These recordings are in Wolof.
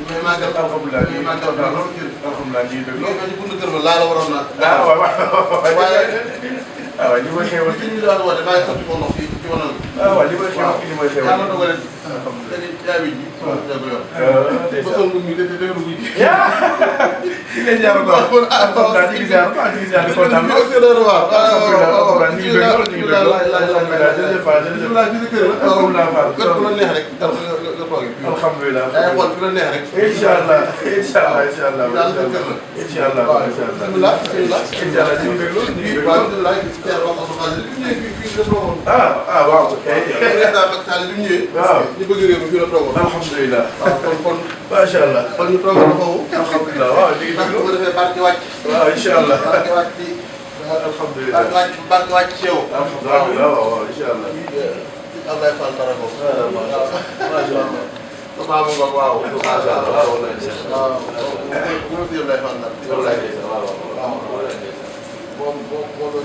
mais màggal alhamdulilah ñu màggal daal loolu kër alhamdulilah ñuy déglu loolu ci buntu kër ba laa la waroon na waaye waaw li may xewal ci ñu daan woote maa ngi sotti ko ndox fii ci wanal waaw li may xewal li may xewal yàlla dogal alhamdulilah caabi ji ko yor ba songu ñu de déglu ñu ci leen jaar ko alhamdulilah ñu ngi jaar ko ñu ngi jaar ko tam ñu c'est le revoir alhamdulilah ñu ngi déglu ñu ngi déglu alhamdulilah jërëjëf Fall jërëjëf alhamdulilah Fall kër ku la neex rek nga toogee alhamdulilah ay xool ku la neex rek inshallah inshallah inshallah inshallah bismillah bismillah inshallah ñu ngi déglu ñu ngi alhamdulilah ah waaw kay ak Sall bi ñëwee waaw ñu bëgg réew mi fi la toogoon alhamdulilah waaw kon macha allah kon ñu toogoon foofu alhamdulilah waaw ñu ngi déglu bu defee barke wàcc waaw inshallah barke wàcc ci alhamdulilah barke wàcc ci yow alhamdulilah waaw inshallah Allah Fall dara ko macha allah Papa mu ngoog waaw macha allah waaw waaw ñu ngi lay Fall waaw moom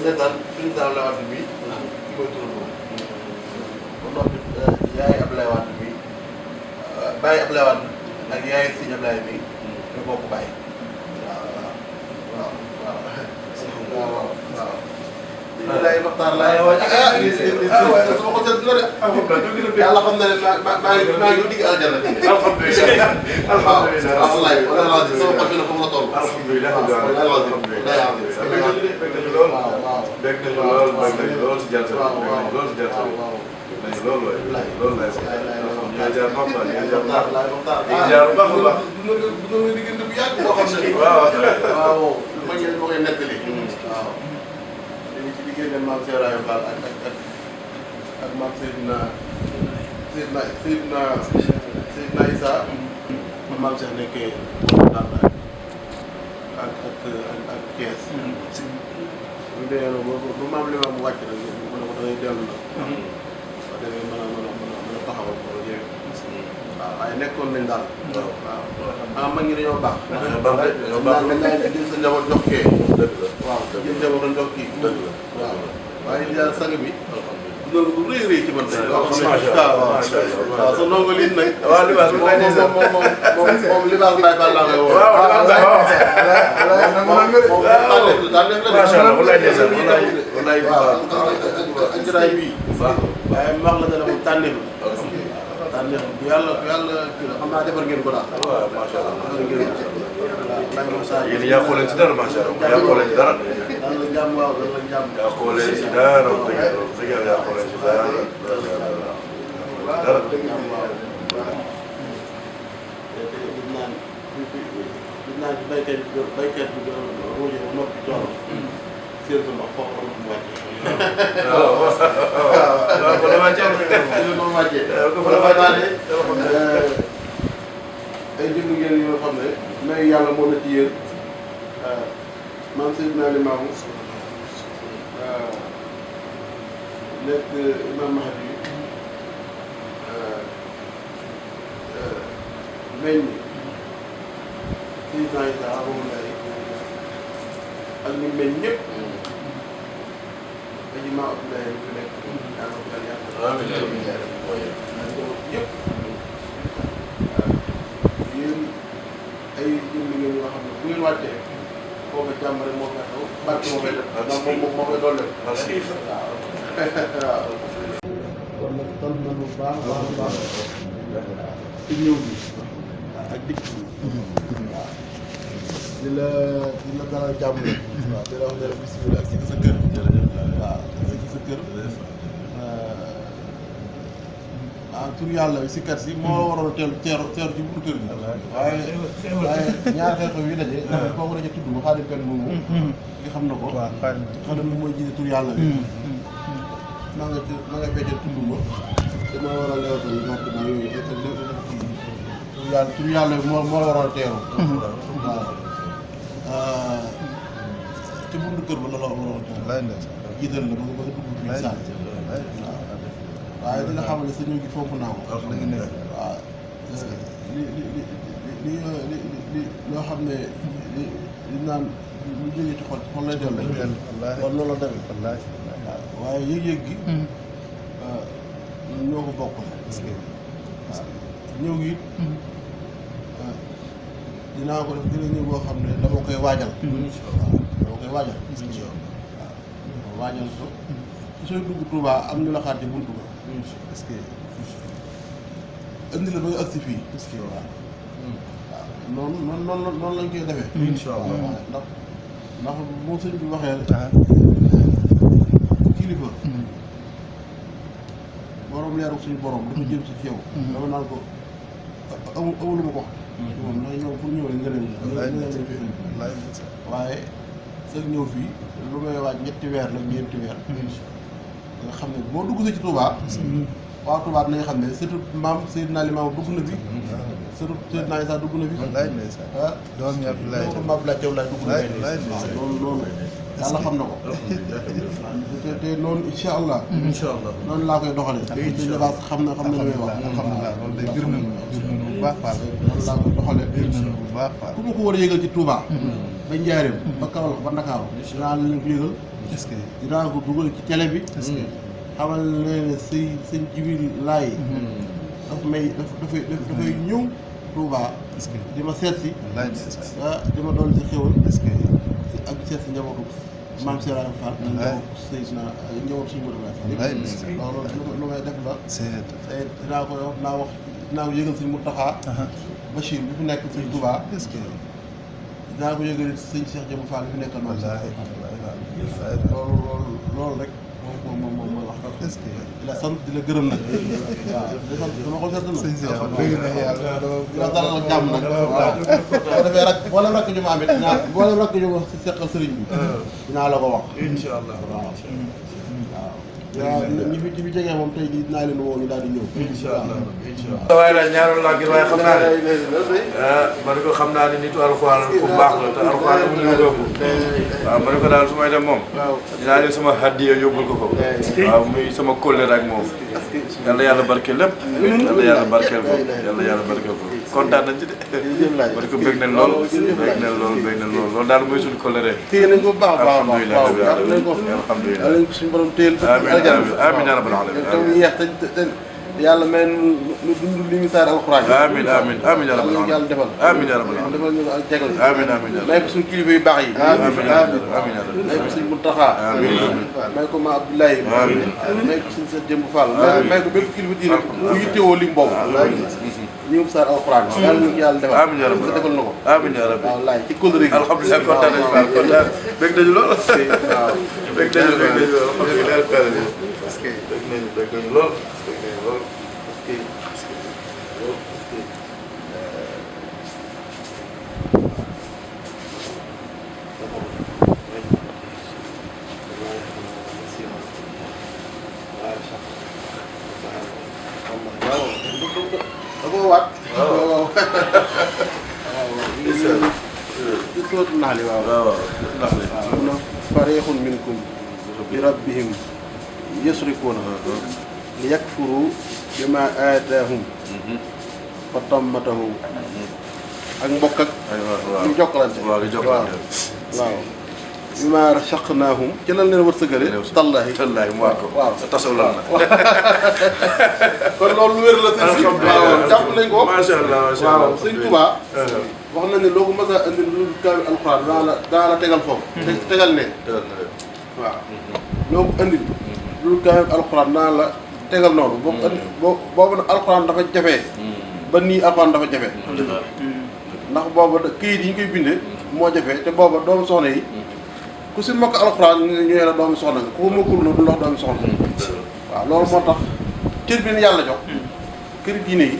netaan président Abdoulaye Wade bi ki koy turandoo ba noppi yaay Abdoulaye Wade bi bàyyi Abdoulaye Wade ak yaay Sëñ Abdoulaye bi ñu bokk bàyyi waaw lay waxtaan laay waaye sama ko seet dina de yàlla xam na ne maa ngi digg aljana alhamdulilah alhamdulilah sama xol bi na foofu la toll alhamdulilah bég nañu lool si jàll lool si jàll loolu lay jaar baax a baax jaar baax a baax dina diggante bu yàgg boo xam ne waaw ma ngi ma koy nettali waaw diggante maam Cheikh Ibrahima Fall ak maam Seydina Issa maam Cheikh nekkee Tamba ak Kees bu ñu demee noonu bu maam li ma mu wàcc rek mu ne ko dangay dellu na soo demee mën a taxawal ko yéeg waaw waaye nekkoon nañ daal waaw mag ñi dañoo baax dañoo baax jël sa njaboot jox kee waaw jël njaboot jox kii waaw waaye jaar sang bi loolu lu rëy rëy ci man tey waaw sa ndongo lii nag waaw libaas moom libaas Baye Fall laa koy woo waaw macha allah walaay ndeysaan walaay njëraay bii waaye wax la ne moom tànneef la tànneef bu yàlla kii la xam naa defar ngeen ko daal waaw macha allah yéen yàqoo leen ci dara macha allah yàqoo leen ci dara daan la jàmm waaw daan la jàmm yàqoo leen ci dara dëgg yàlla yàqoo leen ci dara dara gis naa ci baykat bi ruuje ba noppi jox séentu ndox foofu la mu wàccee waaw waaw ko dama wàccee ko la wàccee ay jënd ngeen yoo xam ne may yàlla moo na ci yéen maam Seydina Limaamu nekk Imam Mahdi meññ Seydina Issa moom lay ak ñu meññ ñëpp dañu maa Abdoulaye ñu nekk yàlla ko yàlla yëpp yéen ay jënd ngeen yoo xam ne bu ngeen wàccee foofu jàmm rek moo koy xew barke moo koy def ndax moom moo koy doole waaw kon nag sant nañu bu baax a baax ci ñëw bi ak dikk bi waaw di la dalal jàmm waaw di la wax ne bismillah ak si sa kër waaw si sa kër ah tur yàlla bi si kër si moo waroon teeru ci buntu kër gi waaye ñaari xew-xew yi daje kooku daje tudd ba Xaadim Kan moomu nga xam na ko xam ne mooy jiite tur yàlla bi ma nga fekkee tudd ma dama war a leewatal ñaata yooyu tur yàlla bi moo la waroon teeru waaw ci buntu kër ba la waroon teeru jiital la ba nga dugg fii saa waaye di nga xam ne sa ñëw gi fonk naa ko. waaw li loo xam ne li naan lu jógee ci xol lay dellu. kon loolu la demee. waaye yëg-yëg gi. ñoo ko bokk. parce que waaw ñëw gi dinaa ko def dina ñëw boo xam ne dama koy waajal. waaw dama koy waajal. waaw waajal ko. sooy dugg Touba am ñu la xaar ci buntu ba. parce que indi la ba nga agsi fii. parce que waaw. waaw noonu lañ koy defee. incha allah ndax moo sëñ bi waxee. kilifa. borom leeru suñu borom. dafa jëm si ci yow. dama naan ko amuluma ko wax. moom ndax ñëw pour ñëw rek ngëneel la. waaye sa ñëw fii lu may waaj ñetti weer la ñeenti weer. nga xam ne boo dugg ci Touba. waa Touba dinañ xam ne surtout maam Seydina Limaamu dugg na fi. surtout Seydina Isaa dugg na fi. ah doom yi Abdoulaye Thiaw laay dugg na fi. waaw loolu yàlla xam na ko. te noonu incha allah. noonu laa koy doxalee. te Libaas xam na li may wax. alhamdulilah loolu day bir na bu baax Fall. noonu laa koy doxalee. bu baax Fall ku ma ko war a yëgal ci Touba. ba Njaaréem ba Kaolack ba Ndakaaru. dinaa leen ko yëgal. est-ce que dinaa ko dugal ci télé bi. est-ce que xamal ne sëñ Jibril Laay dafay ñëw Touba. est-ce que di ma seet si. di ma doon si xéwal. est-ce que ak seet si njabootu maam Serigne Fall. njabootu Seydina njabootu suñu Modou Fall. loolu lu may def la. te dinaa ko yëgal sëñ Mountakha. Bachir bi fi nekk sëñ Touba. est-ce que dinaa ko yëgal sëñ Cheikh Jëmm Fall bi fi nekkal noonu. loolu rek moom mooy wax. est-ce que di la sant di la gërëm nag. waaw di sant dama ko seetlu nag. sëñ si dëgg na yàlla di la dalal jàmm nag. waaw boo defee rek boolem rakk ñu ma amit boolem rakk ñu ma si seqal sëriñ bi. dinaa la ko wax. incha allah waaw. waaw ñi fi jege moom tey jii dinaa leen woo ñu daal di ñëw. incha allah incha allah. waaye nag ñaareelu laa gis waaye xam naa ne man ko xam naa ne nitu alxuraan ku baax la te alxuraan amul lu ko waaw ma ne ko daal su may dem moom. dinaa leen sama hadiya yóbbul ko ko. waaw muy sama kóllëre ak moom. yàlla barkeel lépp. yàlla barkeel ko yàlla barkeel ko kontaan nañ ci de. parce que bëgg nañ lool loolu daal mooy suñu kóllëre. téye nañ ko bu baax a baax alhamdulilah suñu borom téyel amiin yaa rabbal aalamiin te mu yeex te yàlla may nu dund li ñu saar alxuraan amiin yaa rabbal aalamiin yàlla defal amiin yaa rabbal aalamiin defal ñu ko ak tegal amiin may ko suñu kilifa yu baax yi amiin may ko suñu Muntaxa may ko ma Abdoulaye may ko suñu Seex Jëmb Fall may ko bépp kilifa diine mu yittewoo lim boobu ñu ngi saar alxuraan yàlla ñu yàlla defal amiin yaa rabbal defal na ko amiin yaa rabbal waaw laay ci kóllëre gi alhamdulilah kontaan nañu Fall kontaan bëgg nañu lool waaw bëgg nañu alhamdulilah parce que bëgg nañu lool fariqun minkum bi rabbihim yusrikuuna li yakfuru bima aataahum fa tammatahu ak mbokk ak ñu jokkalante waaw bima rashaqnaahum ci lan leen wërsëgale tallaahi mu waat ko waaw tasaw lan la kon loolu wér la sëñ waaw jàpp nañ ko macha allah waaw sëñ Tuubaa wax nañ ne loo ko mas a indi lu kaw alxuraan daa la tegal foofu tegal ne waaw loo ko indi lu kaw alxuraan daa la tegal noonu boobu nag alxuraan dafa jafe ba nii alxuraan dafa jafe ndax booba këyit yi ñu koy bindee moo jafe te booba doomu soxna yi ku si mokk alxuraan ñu la doomu soxna nga ku mokkul na du la doomu soxna waaw loolu moo tax cër bi yàlla jox kër diine yi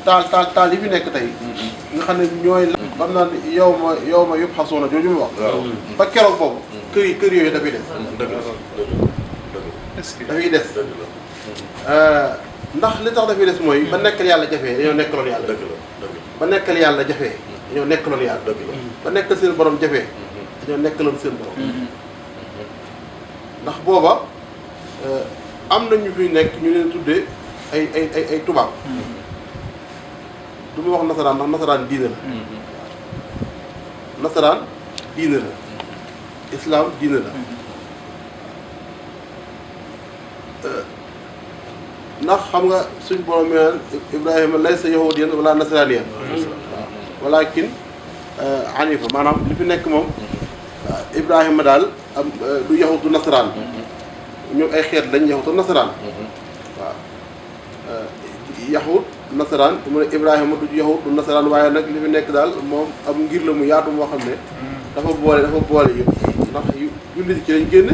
taal yi fi nekk tey nga xam ne ñooy xam naa ne yow ma yëpp xasoona jooju mu wax ba keroog boobu kër yooyu dafay des dafay des ndax li tax dafay des mooy ba nekkal yàlla jafee dañoo nekkaloon yàlla ba nekkal yàlla jafee dañoo nekkaloon yàlla ba nekkal seen borom jafee dañoo nekkaloon seen borom ndax booba am na ñu fi nekk ñu leen tuddee ay tubaab du ma wax nasaraan ndax nasaraan diine la nasaraan diine la islam diine la ndax xam nga suñ borom mi naan Ibrahima laysa yahudiyan wala nasraniyan waaw walakin hanifa maanaam li fi nekk moom Ibrahima daal am du yahud du nasaraan ñoom ay xeet lañ yahud du nasaraan waaw yahud nasaraan mu ne Ibrahima du yahud du nasaraan waaye nag li fi nekk daal moom am ngir la mu yaatu moo xam ne dafa boole yëpp ndax jullit yi ci lañ génne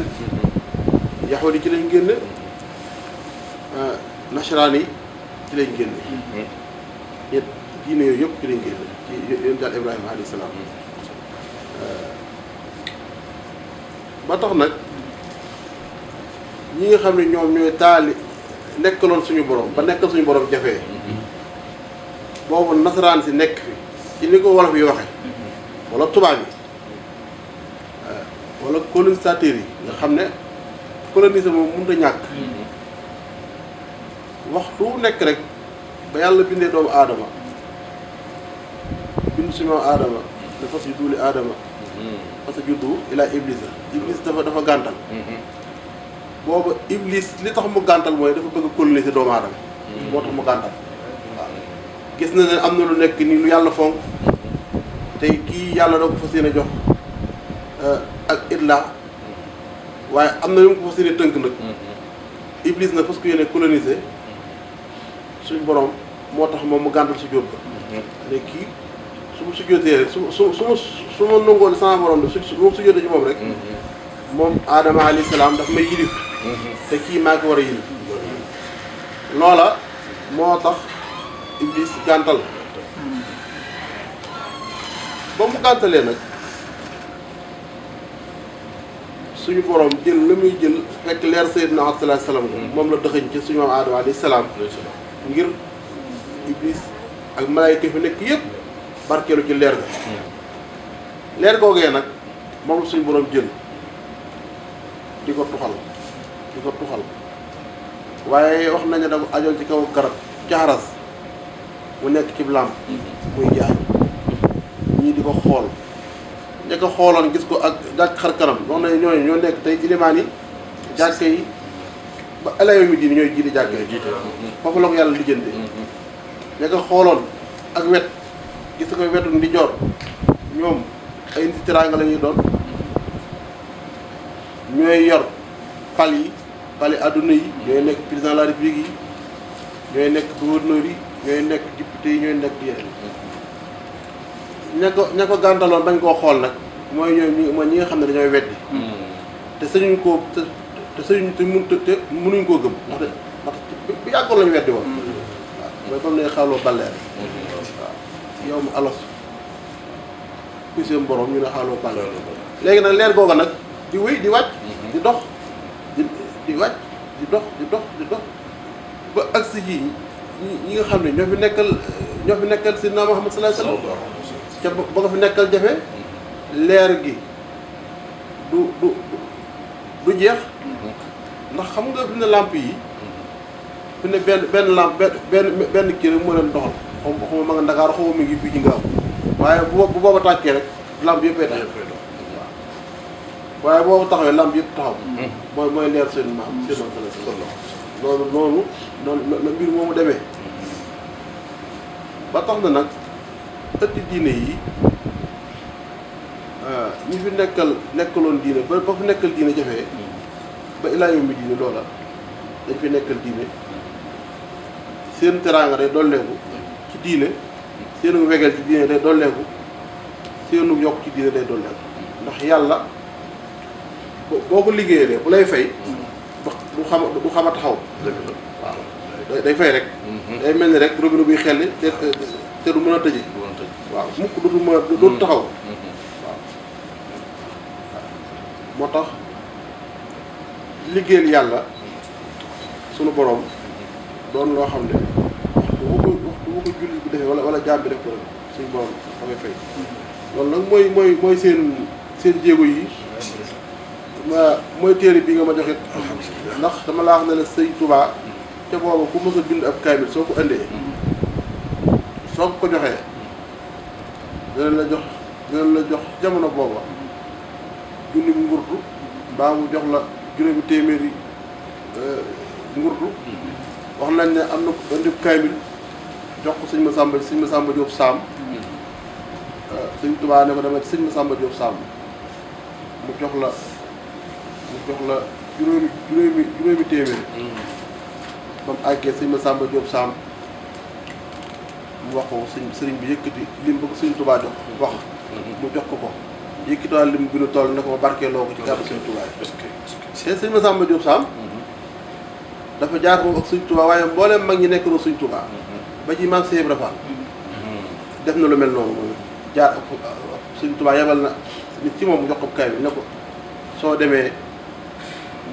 yahud yi ci lañ génne nasaraan yi ci lañ génne ñett diine yooyu yëpp ci lañ génne ci yéen daal Ibrahima alayhi salaam ba tax nag ñi nga xam ne ñoom ñooy taali nekkaloon suñu borom ba nekkal suñu borom jafee boobu nasaraan si nekk fi ci ni ko wolof yi waxe wala tubaab yi wala colonisateurs yi nga xam ne coloniser moom mënut a ñàkk waxtu nekk rek ba yàlla bindee doomu aadama bind suñu aadama ne fas yu duuli aadama parce que juddu ilaa iblis dafa gàntal booba iblis li tax mu gàntal mooy dafa bëgg a coloniser doomu aadama moo tax mu gàntal waaw gis na ne am na lu nekk nii lu yàlla fonk tey kii yàlla doo ko fas yéene jox ak idla waaye am na lu mu ko fas yéene tënk nag iblis na fas ko yéene coloniser suñ borom moo tax moom mu gàntal si jóot ba léegi kii su ma sujjóotee rek su ma nangoon sama borom de su ma sujjóotee ci moom rek moom Adama alayhi salaam daf may yilif te kii maa ko war a yilif loola moo tax Iblis gàntal ba mu gàntalee nag suñu borom jël la muy jël fekk leer Seydina sallallahu alayhi wasallam moom la dëxëñ ci suñu maam Adama alayhi salaam ngir Iblis ak malaayika fi nekk yëpp barkeelu ci leer ga leer googee nag moom la suñu borom jël di ko tuxal waaye wax nañu da ko ajoon ci kaw garab caaras mu nekk ci làmp muy jaay ñii di ko xool ña ko xooloon gis ko ak jàkk xar kanam wax nañu ñooñu ñoo nekk tey ilimaan yi jàkke yi ba alayo mi diini ñooy jiite jàkke yi foofu la ko yàlla lijjante ña ko xooloon ak wet gis ko wetu ndi joor ñoom ay nit teraanga la ñuy doon ñooy yor pali àdduna yi ñooy nekk président de la république yi ñooy nekk gouverneur yi ñooy nekk député yi ñooy nekk yeneen ña ko gàntaloon bañ koo xool nag mooy ñi nga xam ne dañooy weddi te sañuñ koo te sañuñ te mënuñ koo gëm ndax bu yàggoon lañu weddi woon waaw mooy comme ne xawloo balleer waaw yow mu alos kuy seen borom ñu ne xawloo balleer léegi nag leer googa nag di wéy di wàcc di dox di wàcc di dox ba agsi ji ñi nga xam ne ñoo fi nekkal Seydina Muhammad sallallahu alayhi wasallam ca ba nga fi nekkal jafe leer gi du jeex ndax xam nga fi ne làmp yi fi ne benn lamp benn kii rek moo leen doxal xaw ma nga Ndakaaru xaw ma mi ngi fii ci Ngaaw waaye bu booba tàkkee rek lamp yëpp ay tax waaye boo taxawee lamp yëpp taxaw mooy leer seen maam seen maam loolu la mbir moomu demee ba tax na nag ëtti diine yi ñi fi nekkaloon diine ba fi nekkal diine jafee ba ilaa yawmi diine loola dañ fi nekkal diine seen teraanga day dolleeku ci diine seenu wegeel ci diine day dolleeku seenu yokk ci diine day dolleeku ndax yàlla boo ko liggéeyee bu lay fay du xam a taxaw waaw day fay rek day mel ni rek robinet buy xelli te du mën a tëje waaw mukk du taxaw waaw moo tax liggéeyal yàlla sunu borom doon loo xam ne waxtu bu ko julli bi defee wala jaam bi def ko rek suñu borom da koy fay loolu nag mooy seen jéego yi mooy téere bi nga ma joxit ndax dama laa wax ne la sëñ Touba te booba ku mës a bind ab kaamil soo ko indee soo ko joxee dinañ la jox jamono booba junni bu ngurtu mbaa mu jox la juróomi téeméeri ngurtu wax nañ ne am na ko indi kaamil jox ko sëñ Masamba Diop Sam sëñ Tuubaa ne ko dama ci sëñ Masamba Diop Sam mu jox la juróomi téeméer ba mu àggee sëñ Masamba Diop Sam mu wax ko sëriñ bi yëkkati lim ba ko sëñ Tuubaa jox wax mu jox ko yëkkatiwaat lim gën a toll ne ko barkeeloo ko ci kàddu sëñ Tuubaa te sëñ Masamba Diop Sam dafa jaar moom ak sëñ Tuubaa waaye mbooleem mag ñi nekk na sëñ Tuubaa ba ci maam Cheikh Ibra Fall def na lu mel noonu moom jaar ak sëñ Tuubaa yebal na nit ci moom jox ko kay bi ne ko soo demee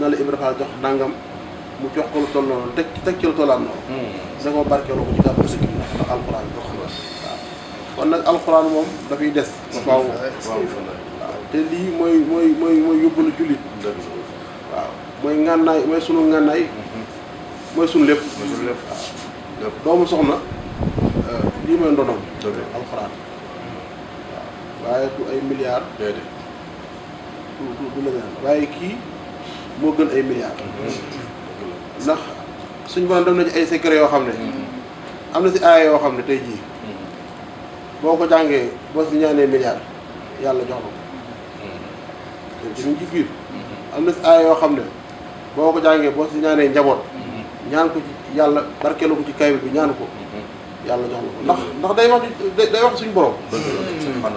na la Ibra Fall jox nangam mu jox ko lu toll noonu teg ci lu tollaat noonu da ko barkeeloo ko ci kàddu sëñ Tuubaa ndax alxuraan waaw kon nag alxuraan moom dafay des waaw te lii mooy yóbbalu jullit waaw mooy ngànnaay mooy sunu ngànnaay mooy sunu lépp waaw doomu soxna lii mooy ndonoom alxuraan waaw waaye du ay milliards du leneen waaye kii moo gën ay milliards ndax suñ borom dem na ci ay secret yoo xam ne am na si aaya yoo xam ne tey jii boo ko jàngee boo si ñaanee milliards yàlla jox la ko te ñu ci biir am na si aaya yoo xam ne boo ko jàngee boo si ñaanee njaboot ñaan ko ci yàlla barkeelu ko ci kaamil bi ñaan ko yàlla jox la ko ndax day wax suñu borom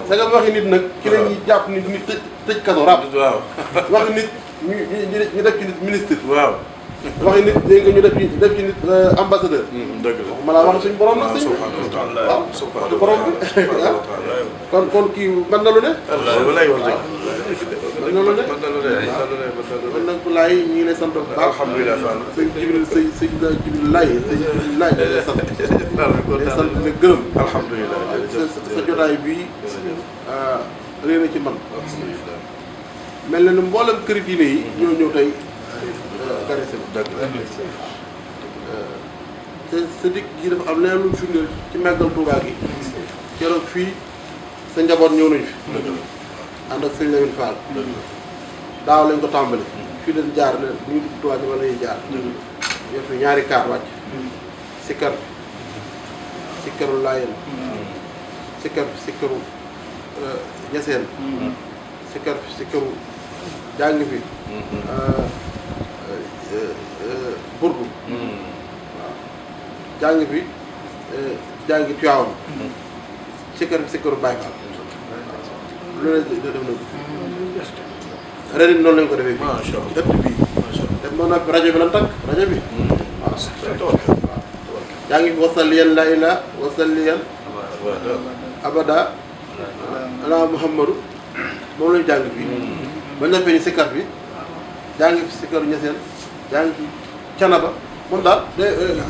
sa nga waxi nit nag ci la ñuy jàpp nit ñu tëj kaso rab waxi nit ñu def ci nit ministre waxi nit dégg nga ñu def ci nit ambassadeur dëgg la ma laa wax suñu borom nag waaw suñu borom bi kon kii mën na lu ne mën na lu ne kon nag laay ñu ngi lay sant bu baax alhamdulilah sëñ Jibril sëñ Jibril laay lay sant la gërëm alhamdulilah sa jotaay bii réer na ci man mel na ni mboolem kër diine yi ñoo ñëw tey garese la te sa dikk ji dafa am leneen lu mu firndeel ci màggal Tuubaa gi keroog fii sa njaboot ñëw nañu fi ànd ak sëñ Lamine Fall daaw lañ ko tàmbali fii lañ jaar ne bu ñu dugg Tuubaa ci wala ñuy jaar yor fi ñaari kaar wàcc sikkaru Laayeen sikkaru Ñaseen sikkaru jàng fi burdu waaw jàng fi jàngi Tiwaawan sikkaru Baay Faal loolu def na ren noonu lañ ko defee fii ci ëtt bii def noonu nag rajo bi lan takk rajo bi waaw jàngi fi wasalliyan laa ilaaha wasalliyan abada ala Muhammadu moom lañu jàng fii ba noppee ni sikkar bi jàng fi sikkaru Ñaseen jàng fi Canaba moom daal de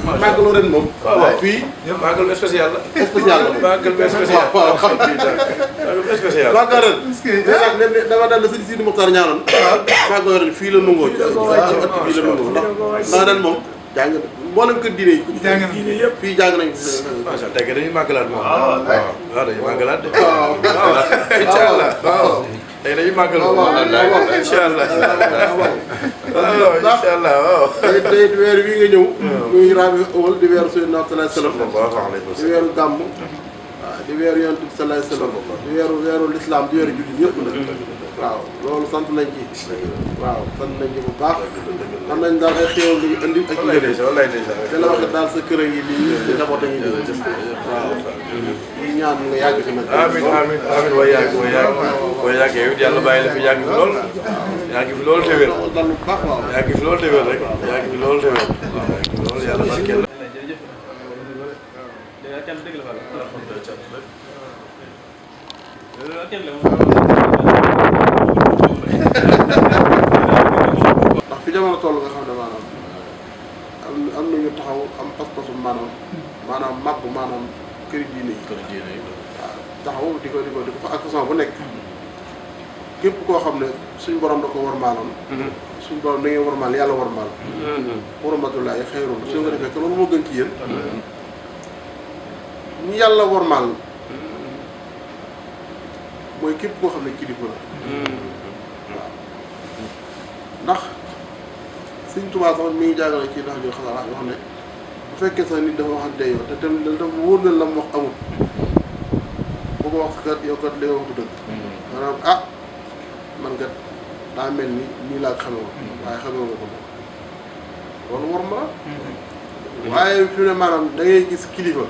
màggalu ren moom. waaw fii màggal spécial la. spécial la màggal spécial. waaw xam màggal spécial. màggal ren. est-ce dama daal la sëñ Sidi Mokhtar ñaanoon. màggal ren fii la nungoo ci ëtt bii la nungoo ndax ren moom jàng mboolem kër diine yi. jàng diine yëpp fii jàng nañu. macha allah tey dañuy màggalaat moom. waaw dañuy màggalaat de. waaw incha allah waaw. tey dañuy màggal moom. incha allah. incha allah waaw. tey weer wi nga ñëw. muy Rabiul Awwal di weeru Seydina sallallahu alayhi wa sallam. di weeru gàmm. waaw di weeru Yonent bi sallallahu alayhi wa sallam. di weeru lislaam di weeru jullit ñëpp nag. waaw loolu sant nañ ci. waaw sant nañ ci bu baax. xam nañ daal ay xéewal li indi ak njëriñ. te la waxee daal sa kër a ngi nii di njaboot a ngi nii. waaw ñu ñaan nga yàgg fi nag. amiin amiin amiin way yàgg way yàgg. way yàgg yow it yàlla bàyyi la fi yàgg fi lool. yàgg fi lool te wér. dal bu baax waaw. yàgg fi lool te wér rek. yàgg fi lool te wér. yàgg fi lool yàlla barkeel la. ndax fi jamono toll nga xam ne maanaam am nañu taxaw am pas-pasu maanaam màgg maanaam këri diine yi. waaw taxaw di ko fa ak façon bu nekk. képp koo xam ne suñ borom da ko warmaaloon. suñ borom da ngeen warmaal yàlla warmaal. warmatullaahi xayrun su nga defee que loolu moo gën ci yéen. ñu yàlla warmaal mooy képp koo xam ne kilifa la. waaw ndax Sëñ Tuubaa sax mi ngi jàngale ci ndax ñu xalaat wax ne bu fekkee sax nit dafa waxante yow te tamit dafa wóor na la mu wax amul boo ko wax kat yow kat li nga wax du dëgg maanaam ah man kat daa mel ni nii laa ko xamee woon waaye xamee nga ko loolu war ma waaye fi ne maanaam da ngay gis kilifa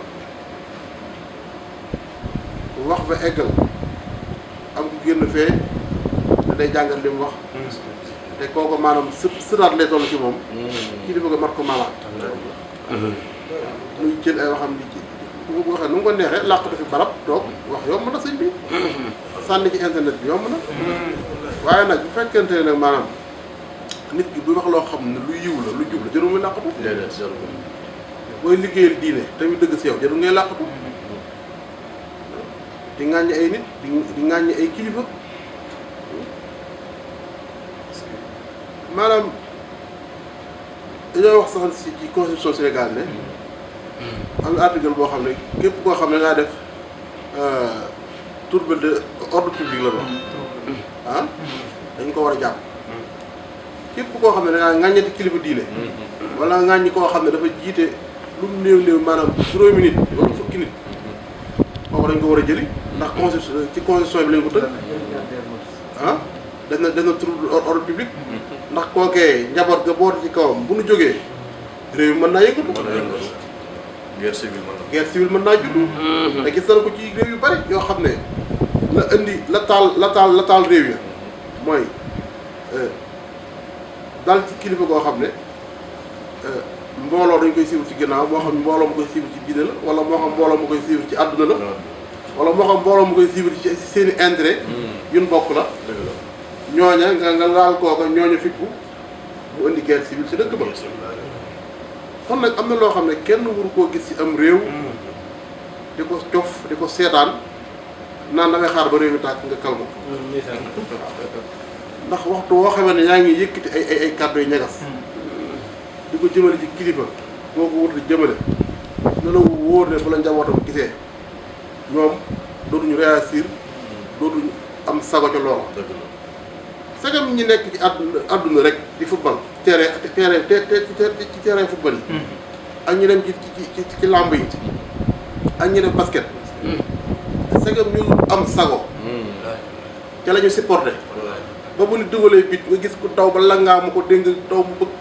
wax ba eggal am ku génn fee te day jàngat li mu wax te kooku maanaam sëtaat lay toll ci moom kilifa nga mat ko maanaam muy jël ay waxam di ci bu waxee nu mu ko neexee làqatu fi barab toog wax yomb na sëñ bi sànni ci internet bi yomb na waaye nag bu fekkente ne nag maanaam nit ki bu wax loo xam ne lu yiw la lu jub la jarul muy làqatu booy liggéeyal diine tamit dëgg si yow jarul ngay làqatu di ŋàññi ay nit di ŋàññi ay kilifa maanaam dañoo wax sax ci constitution Sénégal ne am na article boo xam ne képp koo xam ne ngaa def trouble de ordre public la doon ah dañ ko war a jàpp képp koo xam ne dangaa ŋàññati kilifa diine wala ŋàññi koo xam ne dafa jiite lu mu néew maanaam juróomi nit wala fukki nit kooku dañ ko war a jëli ndax constitution ci constitution bi lañ ko tënk ah def na trouble ordre public ndax kookee njaboot ga boot ci kawam bu nu jógee réew mi mën naa yëngatu guerre civile mën naa juddu te gis nañ ko ci réew yu bari yoo xam ne la indi la taal réew ya mooy dal ci kilifa koo xam ne mbooloo dañ koy siiwul ci ginnaaw moo xam mbooloo mu koy siiwul ci diine la wala moo xam mbooloo mu koy siiwul ci àdduna la wala moo xam mbooloo mu koy siiwul ci seen i intérêt yun bokk la ñooña nga laal kooka ñooña fippu mu indi guerre civile ci dëkk ba kon nag am na loo xam ne kenn waru koo gis ci am réew di ko cof di ko seetaan naan damay xaar ba réew mi tàkk nga kalma ndax waxtu woo xamee ne yaa ngi yëkkati ay kàddu yu ñagas di ko jëmale ci kilifa boo ko wut di jëmale na la wóor ne bu la njabootam gisee ñoom dootuñu réagir dootuñu am sago ca loola sagam ñi nekk ci àdduna rek di football terrain ci terrain football yi ak ñu dem ci làmb yi ak ñu dem basket sagam ñu am sago ca la ñu supporté ba bu ñu dugalee bit nga gis ku taw ba langaa ma ko dégg taw bu bëgg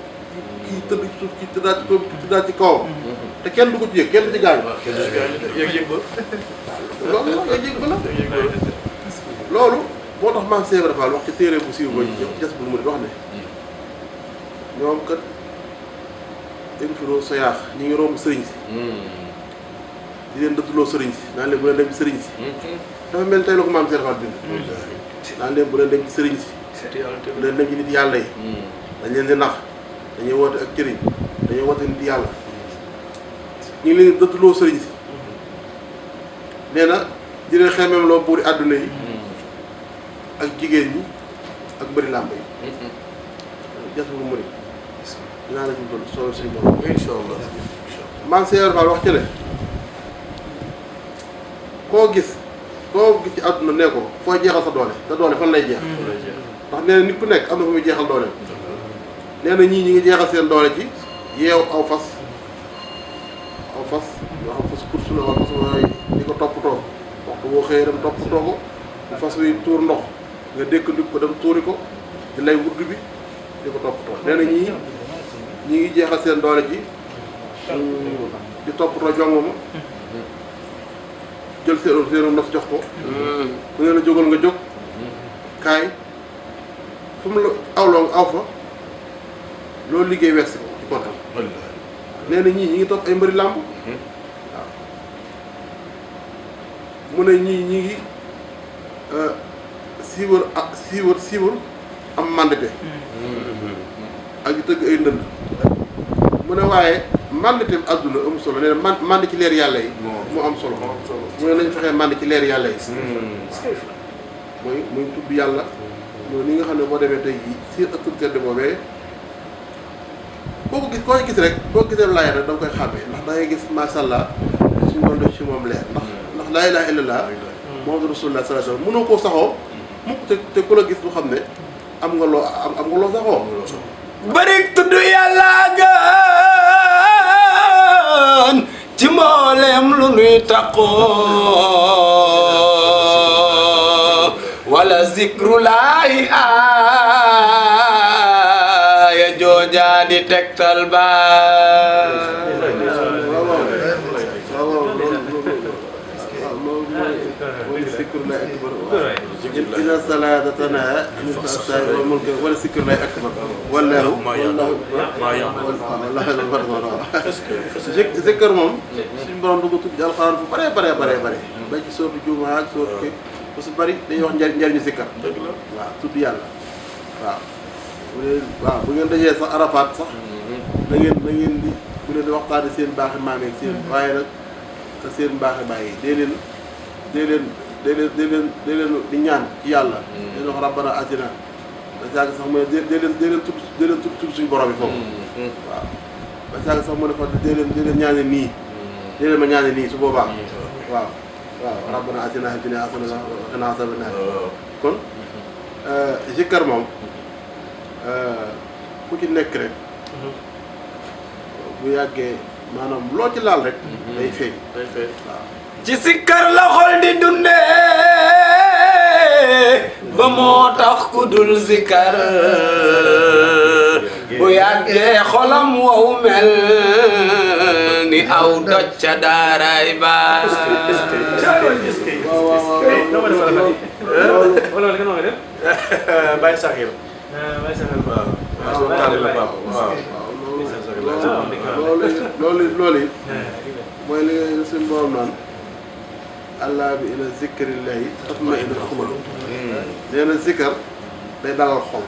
kii tëdd ci suuf kii tëddaat ci kawam te kenn du ko ci yëg kenn du ci gaañu loolu moo tax maam Seydou Fall wax ci téere bu siiw ba jas bul mu di wax ne ñoom kat infiro soyaax ñi ngi romb sëriñ si di leen dëdduloo sëriñ si naan leen bu leen dem ci sëriñ si dafa mel tey la ko maam Seydou Fall bind naan leen bu leen dem ci sëriñ si bu leen dem ci nit yàlla yi dañ leen di nax dañuy woote ak cëriñ dañuy woote nit yàlla ñu ngi leen dëdduloo sëriñ si nee na di leen xemeem loo buuri àdduna yi ak jigéen ñi ak mbëri làmb yi jas bu mëri dinaa la ci doon solo suñu borom incha allah man Seydou Fall wax ci ne koo gis ci àdduna ne ko foo jeexal sa doole fan lay jeex ndax nee na nit ku nekk am na fu muy jeexal doole nee na ñii ñi ngi jeexal seen doole ci yeew aw fas yoo xam fas course la wala fas waaye di ko toppatoo waxtu boo xëyee dem toppatoo ko bu fas wi tuur ndox nga dékk ko dem tuuri ko di lay wudd bi di ko toppatoo nee na ñii ñi ngi jeexal seen doole ci di toppatoo jongo ma jël seen ndox jox ko ku ne la jógal nga jóg kaay fu mu la awloo nga aw fa loolu liggéey wees ko ci kontam nee na ñii ñi ngi topp ay mbëri làmb waaw mu ne ñii ñi ngi siiwar am mandité ak yu tëgg ay ndënd mu ne waaye mandité bi àdduna am solo nee na mand ci leer yàlla yi moo am solo mu ne nañ fexee mand ci leer yàlla yi muy tudd yàlla mooy ni nga xam ne boo demee tey jii si ëttul tedd boobee koo gis rek boo gisee laay rek da nga koy xàmmee ndax da ngay gis macha allah suñu doon def ci moom leer ndax laa ilaaha illallah Muhammadu rasulullah sallallahu alayhi wasallam mënoo koo saxoo mukk te ku la gis lu xam ne am nga loo saxoo bari tudd yàlla ga taqoo wala zikrulaahi aaya joojaani tegtal ba إذا صلاة تنهى عن الفحشاء والمنكر ولذكر الله أكبر والله ذكر moom suñu borom du ko tudd ci alxuraan bu bare bare bare bare ba ci sootu juuma ak sootu ki parce que bari dañuy wax njariñu zikkar waaw tudd yàlla waaw bu ngeen dajee sax Arafat sax da ngeen di bu leen di waxtaane seen baaxi maam ak seen waaye nag te seen baaxi bàyyi dee leen di ñaan ci yàlla dee wax rabbana atina ba saag sax mu ne dee leen tudd suñu borom yi foofu waaw ba saag sax mu ne ko dee leen ñaane nii dee leen ma ñaane nii su boobaa waaw rabbana atina fid dunya hasanatan wa qina azaban nar kon zikkar moom ku ci nekk rek bu yàggee maanaam loo ci laal rek day feeñ waaw ci sikkar la xol di dundee ba moo tax ku dul sikkar bu yàggee xolam wow mel ni aw doj ca daaraay ba Baye Sakhir loolu mooy li nga suñu borom naan allah bi ila zikrillahi tatma'innul qulub nee na zikkar day dalal xol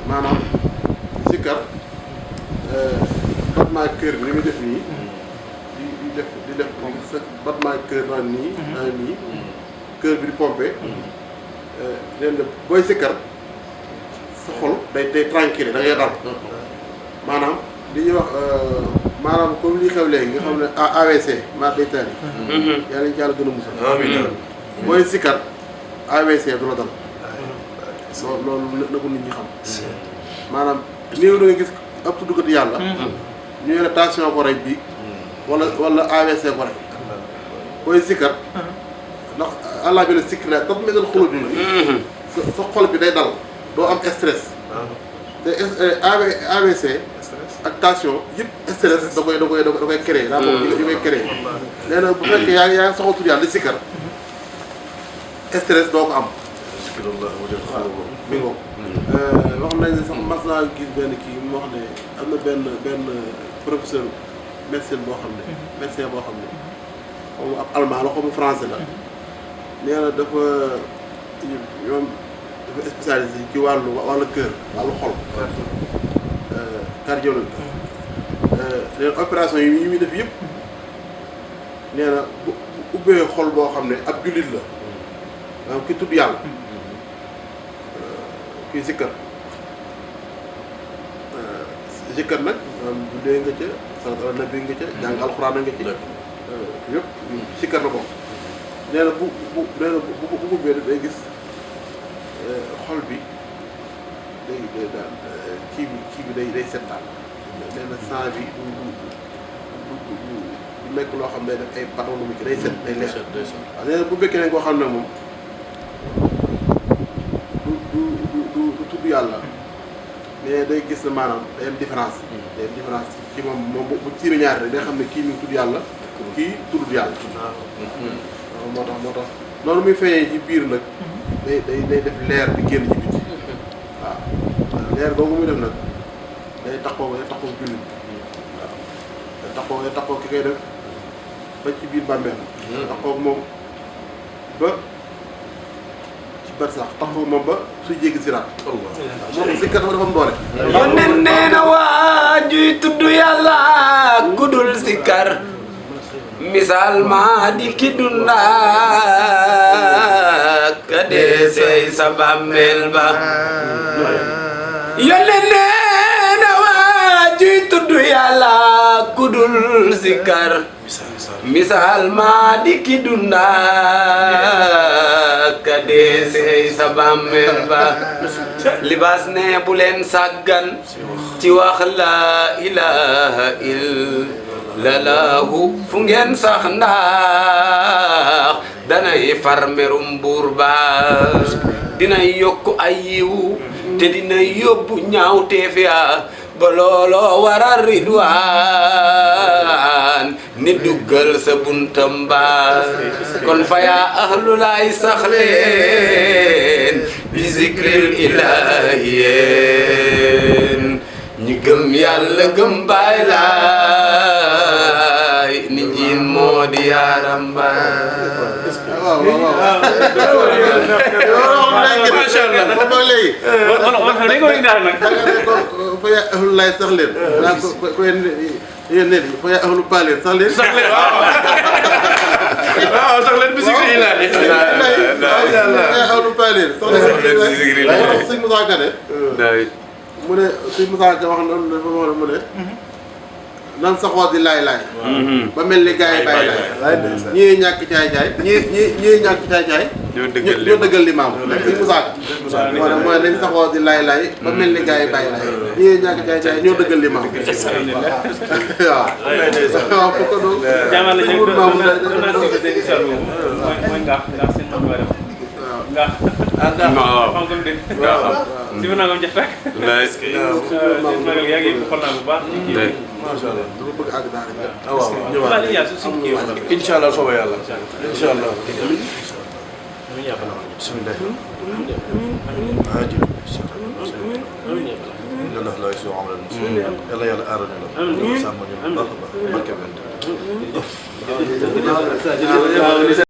maanaam zikkar battement kër bi ni muy def nii di def sa battement kër naan nii kër bi di pompé leen de booy zikkar sa xol day tranquille da ngay dal maanaam li ñuy wax maanaam comme li xew léegi nga xam ne AVC maa day taal yi yàlla ñu ci yàlla gën a musal booy zikkar AVC du la dal loolu na ko nit ñi xam maanaam néew da nga gis ab tuddkat yàlla ñu ne tension ko rey bii wala AVC ko rey booy zikkar ndax allah bi la sikk la daf mel ne xolub bi sa xol bi day dal doo am stress te AVC ak tension yëpp stress da koy créé daa bokk di koy créé nee na bu fekkee yaa ngi soxla tudd yàlla di sikkar stress doo ko am mi ngo wax nañ ne sax mas naa gis benn kii mu wax ne am na benn professeur médecin boo xam ne xaw ma ab allemand la xaw ma français la nee na dafa spécialisé ci wàllu cœur wàllu xol cardiologue leen opération yi muy def yëpp nee na bu ubbee xol boo xam ne ab jullit la maanaam ki tudd yàlla kii zikkar zikkar nag maanaam jullee nga ca salaatu ala nabi nga ca jàng alxuraan nga ci yëpp zikkar la bokk nee na bu ubbee day gis xol bi day daal kii bi day seetaan nee na sang bi du nekk loo xam ne day def ay bâton lu day set day leer waaw nee na bu fekkee ne koo xam ne moom du tudd yàlla mais day gis ne maanaam day am différence ci moom bu tiime ñaari rek day xam ne kii mi ngi tudd yàlla kii tuddut yàlla moo tax noonu muy feeñee ci biir nag day def leer di génn ci biti waaw leer boobu muy def nag day taxaw jullit waaw day taxaw ki koy def ba ci biir bàmmeel taxaw moom ba ci bët sax taxaw moom ba suy jéggi siraat moom si kat dafa am doole yónneen nee na waajuy tudd yàlla gudul sikkar misaal maa di ki dundaak ka dee seey sa bàmmeel ba yónneen nee na waajuy tudd yàlla gudul sikkar misaal maa di ki dundaak ka dee seey sa bàmmeel ba libaas ne bu leen sàggan ci wax la ilaha lalaahu fu ngeen sax ndax danay far merum buur ba dinay yokk ay yiw te dinay yóbbu ñaawteef ya ba looloo waral ridwaan ni duggal sa buntam ba kon fa yaa ahlulaay sax leen bi zikril ilaahiyeen ñi gëm yàlla gëm baay laay ni njiin moo di yaaram baay macha allah ba léegi fa yaa ahlulaay sax leen naa ko yéen ne fa yaa ahlu paaleen sax leen waaw sax leen bi zikri ilaahi fa yaa ahlu paaleen sax leen sëñ Moussa Kane mu ne sëñ Moussa Kane wax noonu dafa wax mu ne nan saxoo di laay laay ba mel ni gars yi bàyyi laay ñii ñàkk caay-caay ñii ñàkk caay-caay ñoo dëggal li maam sëñ Moussa Kane moo ne mooy nañ saxoo di laay laay ba mel ni gars yi bàyyi laay ñii ñàkk caay-caay ñoo dëggal li maam waaw waaw pour que donc jaamal la ñu doon naa si seen histoire boobu mooy ngaax seen mag waa def ngaax xam comme dégg si fa naa ko jax tak magal yaa ngi xool naa bu baax macha allah dama bëgg àgg daal waaw li yaa suñu kii wax incha allah soobee yàlla incha allah bismillah yàlla la su amal muslim yàlla yàlla aaral ñu la sàmm ñu baax a baax barke